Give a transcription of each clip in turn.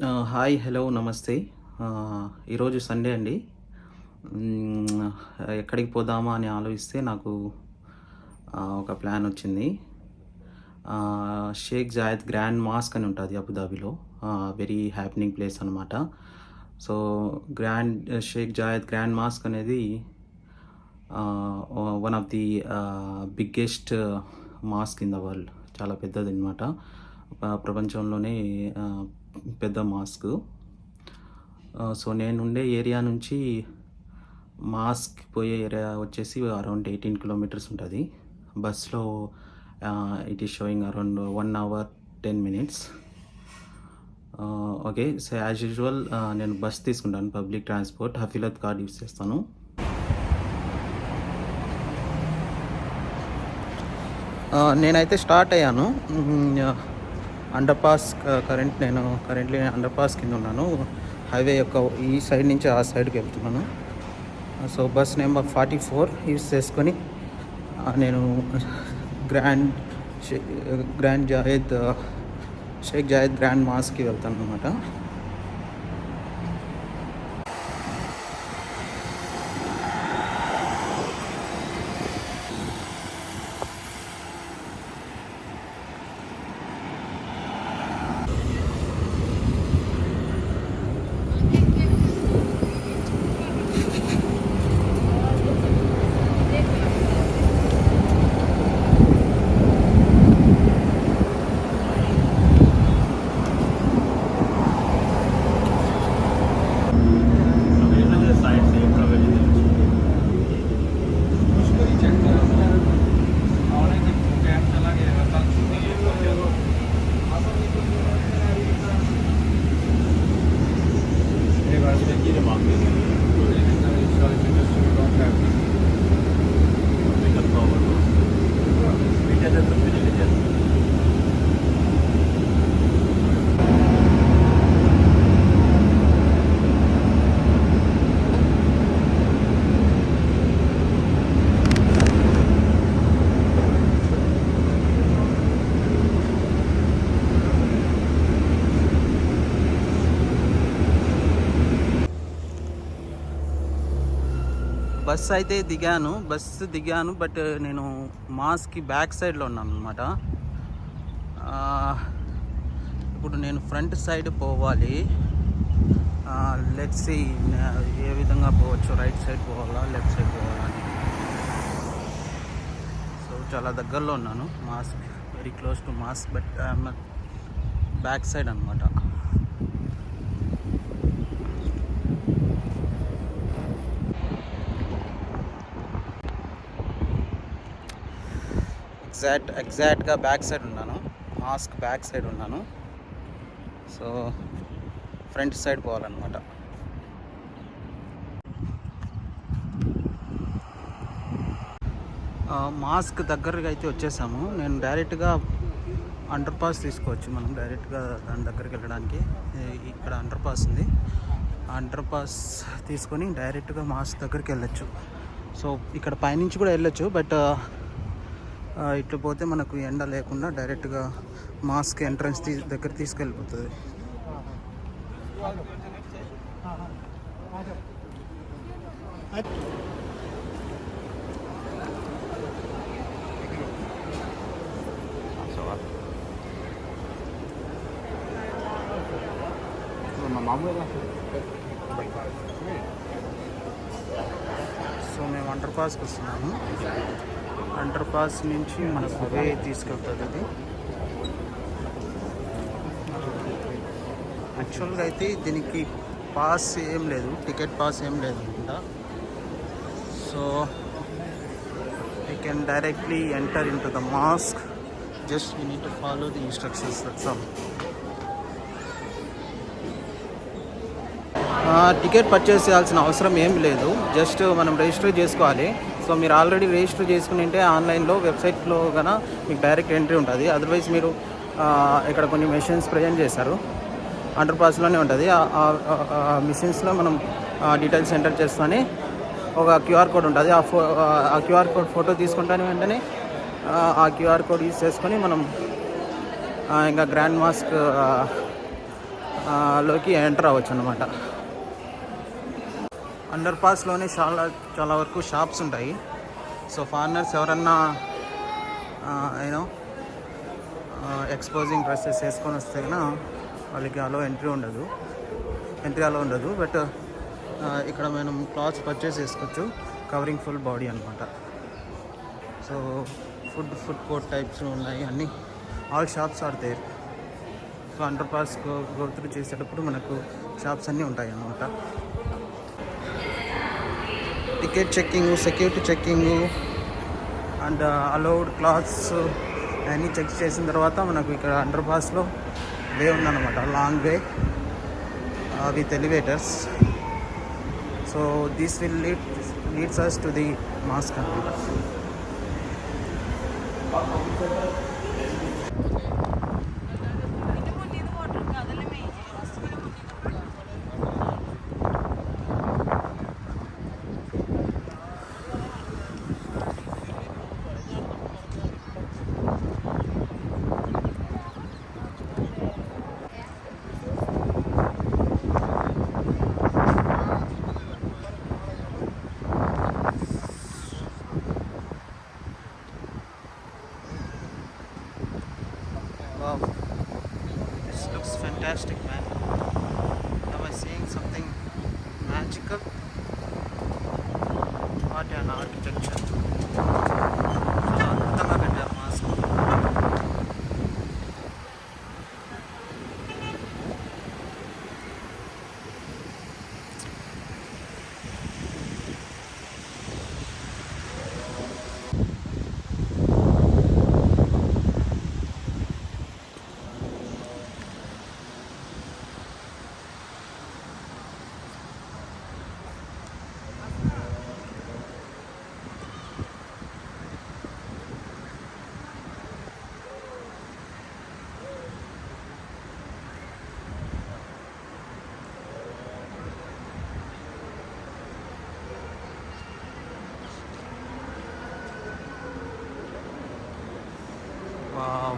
Hi, hello, నమస్తే. ఈరోజు Sunday అండి. హ్మ్. ఎక్కడికి పోదామా అని ఆలోచిస్తే నాకు ఒక ప్లాన్ వచ్చింది. షేక్ జాయద్ గ్రాండ్ మాస్క్ అని ఉంటది అబుదాబిలో. వెరీ హ్యాపెనింగ్ ప్లేస్ అనమాట. So, grand Sheikh Zayed grand mosque అనేది one of the biggest mosque in the world. చాలా పెద్దదనమాట. ప్రపంచంలోనే పెద్ద మాస్క్. సో, నేనుండే ఏరియా నుంచి మాస్క్ పోయే ఏరియా వచ్చేసి అరౌండ్ 18 కిలోమీటర్స్ ఉంటది. బస్‌లో it is showing around 1 hour 10 minutes. Okay. So, as usual నేను బస్ తీసుకుంటాను. Public transport Hafilat card use చేస్తాను. నేనైతే స్టార్ట్ అయ్యాను. అండర్ పాస్ నేను కరెంట్లీ అండర్ పాస్ కింద ఉన్నాను. హైవే యొక్క ఈ సైడ్ నుంచి ఆ సైడ్కి వెళ్తున్నాను. సో, బస్ నెంబర్ 44 యూజ్ చేసుకొని నేను grand grand Zayed Sheikh Zayed grand మాస్క్కి వెళ్తాను అనమాట. బస్సు దిగాను. బట్ నేను మాస్క్కి బ్యాక్ సైడ్లో ఉన్నాను అనమాట. ఇప్పుడు నేను ఫ్రంట్ సైడ్ పోవాలి. లెట్స్ సీ ఏ విధంగా పోవచ్చు. రైట్ సైడ్ పోవాలా, లెఫ్ట్ సైడ్ పోవాలా అని. సో, చాలా దగ్గరలో ఉన్నాను. Mosque very close to mosque, but back side అనమాట. ఎగ్జాక్ట్గా బ్యాక్ సైడ్ ఉన్నాను. మాస్క్ బ్యాక్ సైడ్ ఉన్నాను. సో, ఫ్రంట్ సైడ్ పోవాలన్నమాట. మాస్క్ దగ్గరగా అయితే వచ్చేసాము. నేను డైరెక్ట్గా అండర్ పాస్ తీసుకోవచ్చు. మనం డైరెక్ట్గా దాని దగ్గరికి వెళ్ళడానికి ఇక్కడ అండర్ పాస్ ఉంది. అండర్ పాస్ తీసుకొని డైరెక్ట్గా మాస్క్ దగ్గరికి వెళ్ళొచ్చు. సో, ఇక్కడ పైనుంచి కూడా వెళ్ళొచ్చు. బట్ ఇట్లా పోతే మనకు ఎండ లేకుండా డైరెక్ట్గా మాస్క్ ఎంట్రన్స్ దగ్గర తీసుకెళ్ళిపోతుంది. సో, మేము అండర్ పాస్కి వస్తున్నాము. అండర్ పాస్ నుంచి మనకు వే తీసుకెళ్తుంది. అది యాక్చువల్గా అయితే దీనికి పాస్ ఏం లేదు, టికెట్ పాస్ ఏం లేదు అనుకుంటా. So, you can directly enter in to the mask. Just you need to follow the instructions. That's all. Ticket purchase చేయాల్సిన అవసరం ఏం లేదు. జస్ట్ మనం రిజిస్టర్ చేసుకోవాలి. సో, మీరు ఆల్రెడీ రిజిస్టర్ చేసుకుని ఉంటే ఆన్లైన్లో వెబ్సైట్లో కన్నా మీకు డైరెక్ట్ ఎంట్రీ ఉంటుంది. అదర్వైజ్ మీరు ఇక్కడ కొన్ని మెషిన్స్ ప్రజెంట్ చేశారు. అండర్ పాస్లోనే ఉంటుంది. ఆ మిషన్స్లో మనం డీటెయిల్స్ ఎంటర్ చేస్తూనే ఒక క్యూఆర్ కోడ్ ఉంటుంది. ఆ క్యూఆర్ కోడ్ ఫోటో తీసుకుంటానే వెంటనే ఆ క్యూఆర్ కోడ్ యూజ్ చేసుకొని మనం ఇంకా గ్రాండ్ మాస్క్ లోకి ఎంటర్ అవ్వచ్చు అనమాట. అండర్ పాస్లోనే చాలా చాలా వరకు షాప్స్ ఉంటాయి. సో ఫారినర్స్ ఎవరన్నా యూనో ఎక్స్పోజింగ్ డ్రెస్సెస్ వేసుకొని వస్తే కన్నా వాళ్ళకి ఎంట్రీ అలో ఉండదు. బట్ ఇక్కడ మనం క్లాత్స్ పర్చేస్ చేసుకోవచ్చు కవరింగ్ ఫుల్ బాడీ అనమాట. సో ఫుడ్ కోర్ట్ టైప్స్ ఉన్నాయి, అన్నీ all shops are there. So underpass go through చేసేటప్పుడు మనకు షాప్స్ అన్నీ ఉంటాయి అన్నమాట. Ticket checking, security checking and allowed clothes అన్నీ చెక్ చేసిన తర్వాత మనకు ఇక్కడ అండర్ పాస్లో వే ఉందన్నమాట, long way with elevators. So this will leads us to the mosque అనమాట. Wow, this looks fantastic, man. Am I seeing something magical? What an architecture. చాలా అద్భుతంగా పెట్టారు mask. Wow.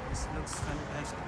This looks fantastic.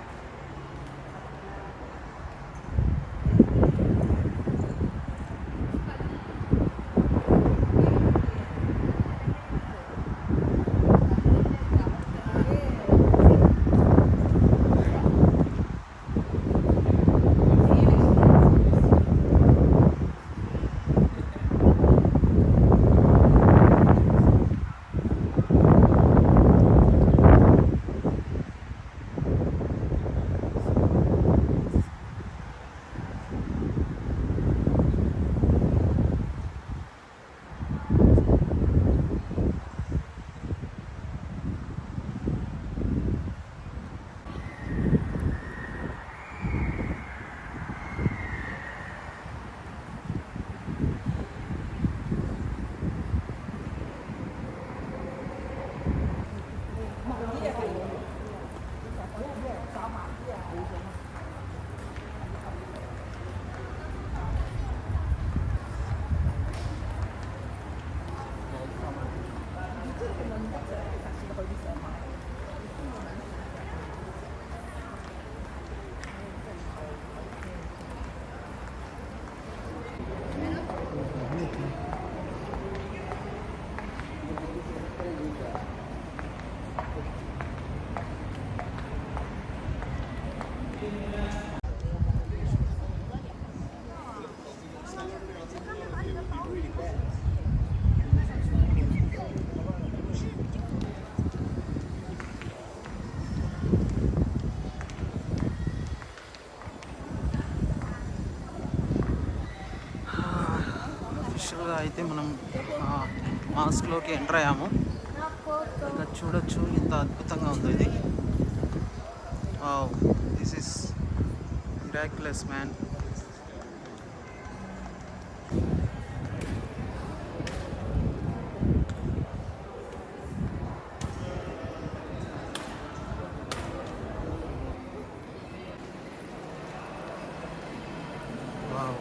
యాక్చువల్గా అయితే మనం మాస్క్లోకి enter అయ్యాము. ఇక్కడ చూడొచ్చు ఎంత అద్భుతంగా ఉందో ఇది. This is miraculous man. Wow.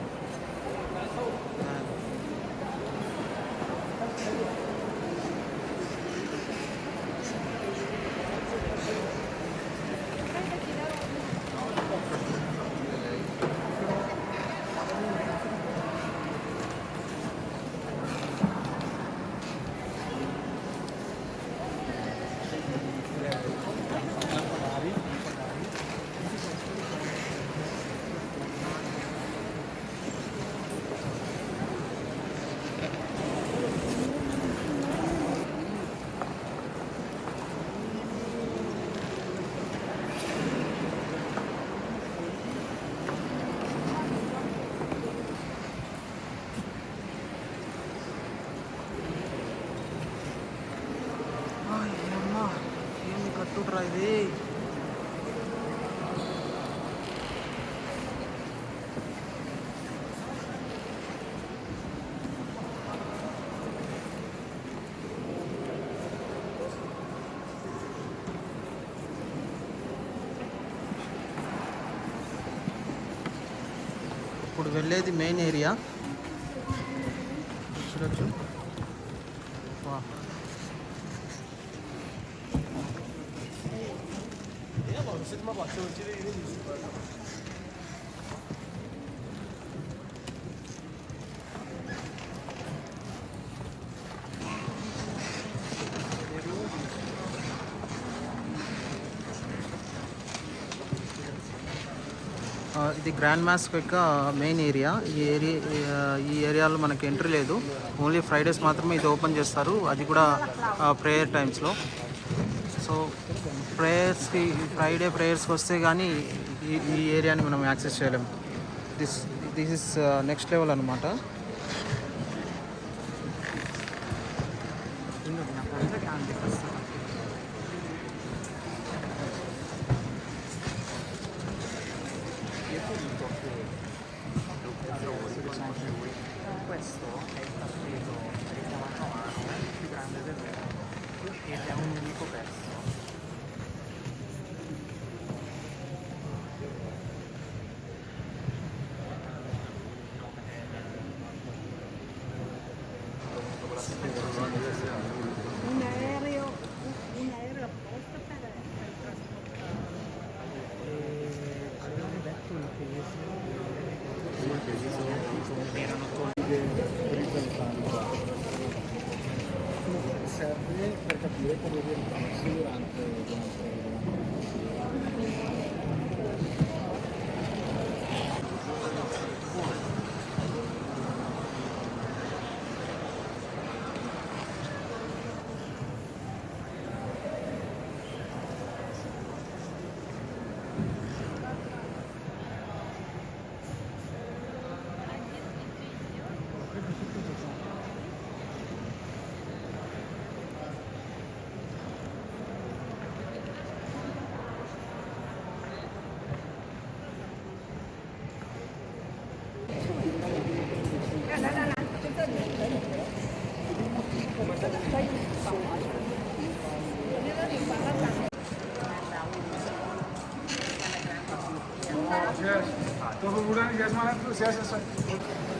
అమ్మా, ఏమి కట్టుట్రా ఇది. ఇప్పుడు వెళ్ళేది మెయిన్ ఏరియా చూడొచ్చు. ఇది గ్రాండ్ మాస్క్ యొక్క మెయిన్ ఏరియా. ఈ ఏరియాలో మనకి ఎంట్రీ లేదు. ఓన్లీ ఫ్రైడేస్ మాత్రమే ఇది ఓపెన్ చేస్తారు, అది కూడా ప్రేయర్ టైమ్స్లో. సో ప్రేయర్స్కి ఫ్రైడే ప్రేయర్స్కి వస్తే కానీ ఈ ఏరియాని మనం యాక్సెస్ చేయలేము. దిస్ ఇస్ నెక్స్ట్ లెవెల్ అనమాట. Questo è il tappeto richiamato a mano più grande del mondo ed è un unico pezzo. Un aereo apposta per trasportare. Avevano detto che erano serve per capire come orientarsi durante Yes. Todo bulan, yes, man, yes, yes.